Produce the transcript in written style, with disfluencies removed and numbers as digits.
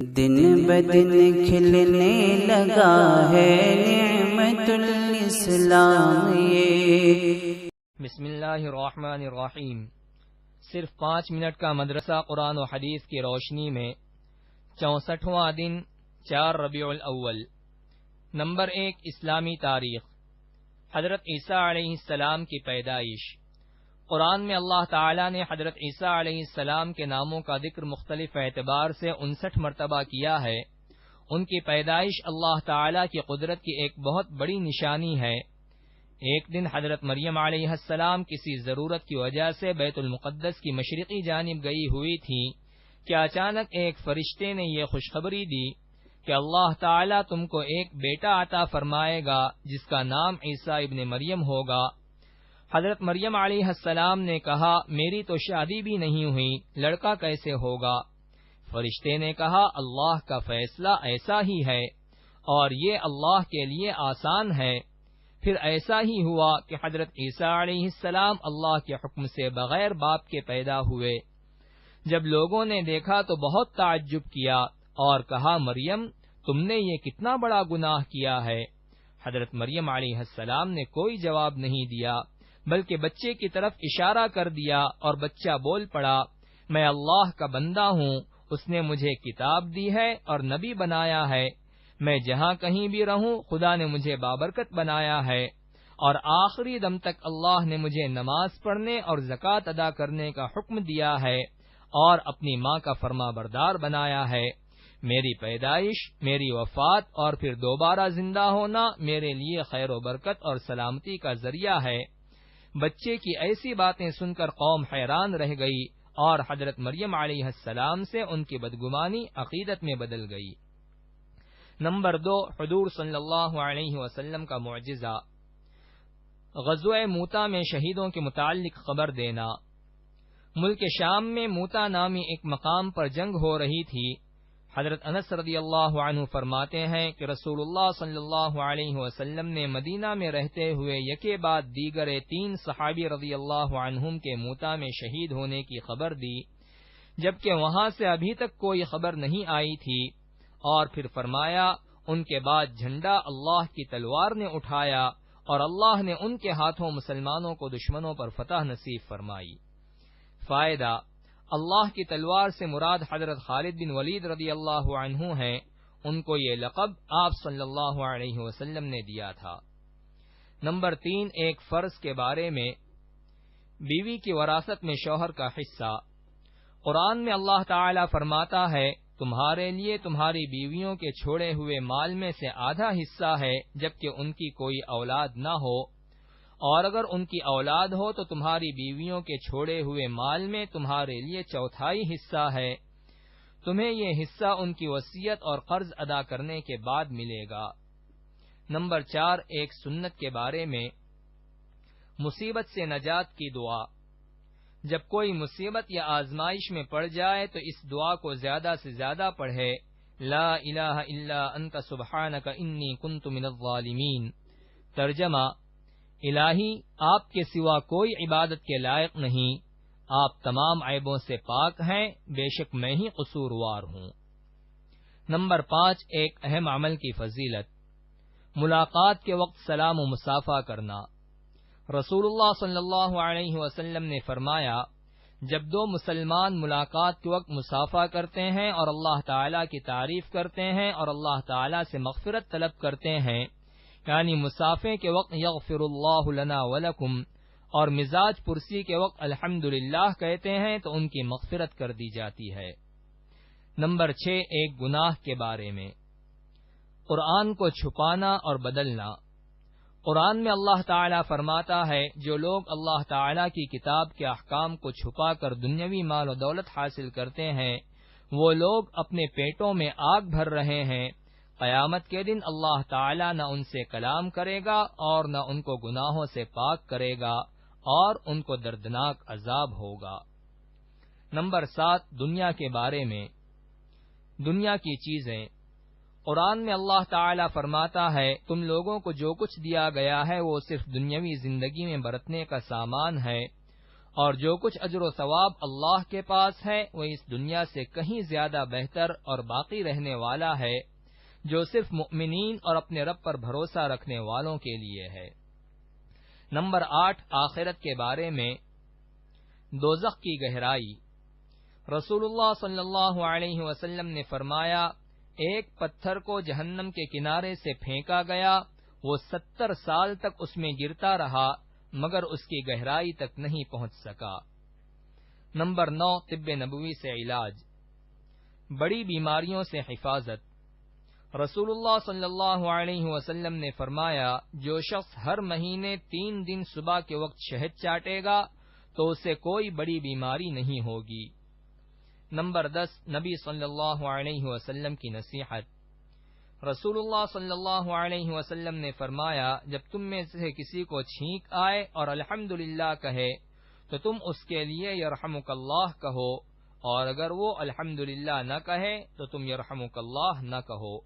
دن بدن کھلنے لگا ہے نعمت الاسلام یہ۔ بسم اللہ الرحمن الرحیم۔ صرف 5 منٹ کا مدرسہ قرآن و حدیث کی روشنی میں 64واں دن 4 ربیع الاول۔ نمبر 1، اسلامی تاریخ۔ حضرت عیسیٰ علیہ السلام کی پیدائش۔ قرآن میں اللہ تعالی نے حضرت عیسیٰ علیہ السلام کے ناموں کا ذکر مختلف اعتبار سے 59 مرتبہ کیا ہے۔ ان کی پیدائش اللہ تعالی کی قدرت کی ایک بہت بڑی نشانی ہے۔ ایک دن حضرت مریم علیہ السلام کسی ضرورت کی وجہ سے بیت المقدس کی مشرقی جانب گئی ہوئی تھی کہ اچانک ایک فرشتے نے یہ خوشخبری دی کہ اللہ تعالی تم کو ایک بیٹا عطا فرمائے گا جس کا نام عیسیٰ ابن مریم ہوگا۔ حضرت مریم علیہ السلام نے کہا، میری تو شادی بھی نہیں ہوئی، لڑکا کیسے ہوگا؟ فرشتے نے کہا، اللہ کا فیصلہ ایسا ہی ہے اور یہ اللہ کے لیے آسان ہے۔ پھر ایسا ہی ہوا کہ حضرت عیسیٰ علیہ السلام اللہ کے حکم سے بغیر باپ کے پیدا ہوئے۔ جب لوگوں نے دیکھا تو بہت تعجب کیا اور کہا، مریم تم نے یہ کتنا بڑا گناہ کیا ہے؟ حضرت مریم علیہ السلام نے کوئی جواب نہیں دیا بلکہ بچے کی طرف اشارہ کر دیا اور بچہ بول پڑا، میں اللہ کا بندہ ہوں، اس نے مجھے کتاب دی ہے اور نبی بنایا ہے، میں جہاں کہیں بھی رہوں خدا نے مجھے بابرکت بنایا ہے اور آخری دم تک اللہ نے مجھے نماز پڑھنے اور زکوٰۃ ادا کرنے کا حکم دیا ہے اور اپنی ماں کا فرما بردار بنایا ہے۔ میری پیدائش، میری وفات اور پھر دوبارہ زندہ ہونا میرے لیے خیر و برکت اور سلامتی کا ذریعہ ہے۔ بچے کی ایسی باتیں سن کر قوم حیران رہ گئی اور حضرت مریم علیہ السلام سے ان کی بدگمانی عقیدت میں بدل گئی۔ نمبر 2، حضور صلی اللہ علیہ وسلم کا معجزہ۔ غزوہ موتا میں شہیدوں کے متعلق خبر دینا۔ ملک شام میں موتا نامی ایک مقام پر جنگ ہو رہی تھی۔ حضرت انس رضی اللہ عنہ فرماتے ہیں کہ رسول اللہ صلی اللہ علیہ وسلم نے مدینہ میں رہتے ہوئے یکے بعد دیگر 3 صحابی رضی اللہ عنہم کے موتا میں شہید ہونے کی خبر دی، جبکہ وہاں سے ابھی تک کوئی خبر نہیں آئی تھی، اور پھر فرمایا ان کے بعد جھنڈا اللہ کی تلوار نے اٹھایا اور اللہ نے ان کے ہاتھوں مسلمانوں کو دشمنوں پر فتح نصیب فرمائی۔ فائدہ: اللہ کی تلوار سے مراد حضرت خالد بن ولید رضی اللہ عنہ ہیں، ان کو یہ لقب آپ صلی اللہ علیہ وسلم نے دیا تھا۔ نمبر 3، ایک فرض کے بارے میں۔ بیوی کی وراثت میں شوہر کا حصہ۔ قرآن میں اللہ تعالی فرماتا ہے، تمہارے لیے تمہاری بیویوں کے چھوڑے ہوئے مال میں سے آدھا حصہ ہے جبکہ ان کی کوئی اولاد نہ ہو، اور اگر ان کی اولاد ہو تو تمہاری بیویوں کے چھوڑے ہوئے مال میں تمہارے لیے 1/4 حصہ ہے، تمہیں یہ حصہ ان کی وصیت اور قرض ادا کرنے کے بعد ملے گا۔ نمبر 4، ایک سنت کے بارے میں۔ مصیبت سے نجات کی دعا۔ جب کوئی مصیبت یا آزمائش میں پڑ جائے تو اس دعا کو زیادہ سے زیادہ پڑھے، لا الہ الا انت سبحانک انی کنت من الظالمین۔ ترجمہ: الہی آپ کے سوا کوئی عبادت کے لائق نہیں، آپ تمام عیبوں سے پاک ہیں، بے شک میں ہی قصوروار ہوں۔ نمبر 5، ایک اہم عمل کی فضیلت۔ ملاقات کے وقت سلام و مصافحہ کرنا۔ رسول اللہ صلی اللہ علیہ وسلم نے فرمایا، جب 2 مسلمان ملاقات کے وقت مصافحہ کرتے ہیں اور اللہ تعالی کی تعریف کرتے ہیں اور اللہ تعالی سے مغفرت طلب کرتے ہیں، یعنی مصافحے کے وقت یغفر اللہ لنا ولکم اور مزاج پرسی کے وقت الحمدللہ کہتے ہیں تو ان کی مغفرت کر دی جاتی ہے۔ نمبر 6، ایک گناہ کے بارے میں۔ قرآن کو چھپانا اور بدلنا۔ قرآن میں اللہ تعالی فرماتا ہے، جو لوگ اللہ تعالی کی کتاب کے احکام کو چھپا کر دنیاوی مال و دولت حاصل کرتے ہیں، وہ لوگ اپنے پیٹوں میں آگ بھر رہے ہیں، قیامت کے دن اللہ تعالی نہ ان سے کلام کرے گا اور نہ ان کو گناہوں سے پاک کرے گا اور ان کو دردناک عذاب ہوگا۔ نمبر 7، دنیا کے بارے میں۔ دنیا کی چیزیں۔ قرآن میں اللہ تعالی فرماتا ہے، تم لوگوں کو جو کچھ دیا گیا ہے وہ صرف دنیاوی زندگی میں برتنے کا سامان ہے، اور جو کچھ اجر و ثواب اللہ کے پاس ہے وہ اس دنیا سے کہیں زیادہ بہتر اور باقی رہنے والا ہے، جو صرف مؤمنین اور اپنے رب پر بھروسہ رکھنے والوں کے لیے ہے۔ نمبر 8، آخرت کے بارے میں دوزخ کی گہرائی۔ رسول اللہ صلی اللہ علیہ وسلم نے فرمایا، ایک پتھر کو جہنم کے کنارے سے پھینکا گیا، وہ 70 سال تک اس میں گرتا رہا مگر اس کی گہرائی تک نہیں پہنچ سکا۔ نمبر 9، طب نبوی سے علاج، بڑی بیماریوں سے حفاظت۔ رسول اللہ صلی اللہ علیہ وسلم نے فرمایا، جو شخص ہر مہینے 3 دن صبح کے وقت شہد چاٹے گا تو اسے کوئی بڑی بیماری نہیں ہوگی۔ نمبر 10، نبی صلی اللہ علیہ وسلم کی نصیحت۔ رسول اللہ صلی اللہ علیہ وسلم نے فرمایا، جب تم میں سے کسی کو چھینک آئے اور الحمدللہ کہے تو تم اس کے لیے یرحمک اللہ کہو، اور اگر وہ الحمدللہ نہ کہے تو تم یرحمک اللہ نہ کہو۔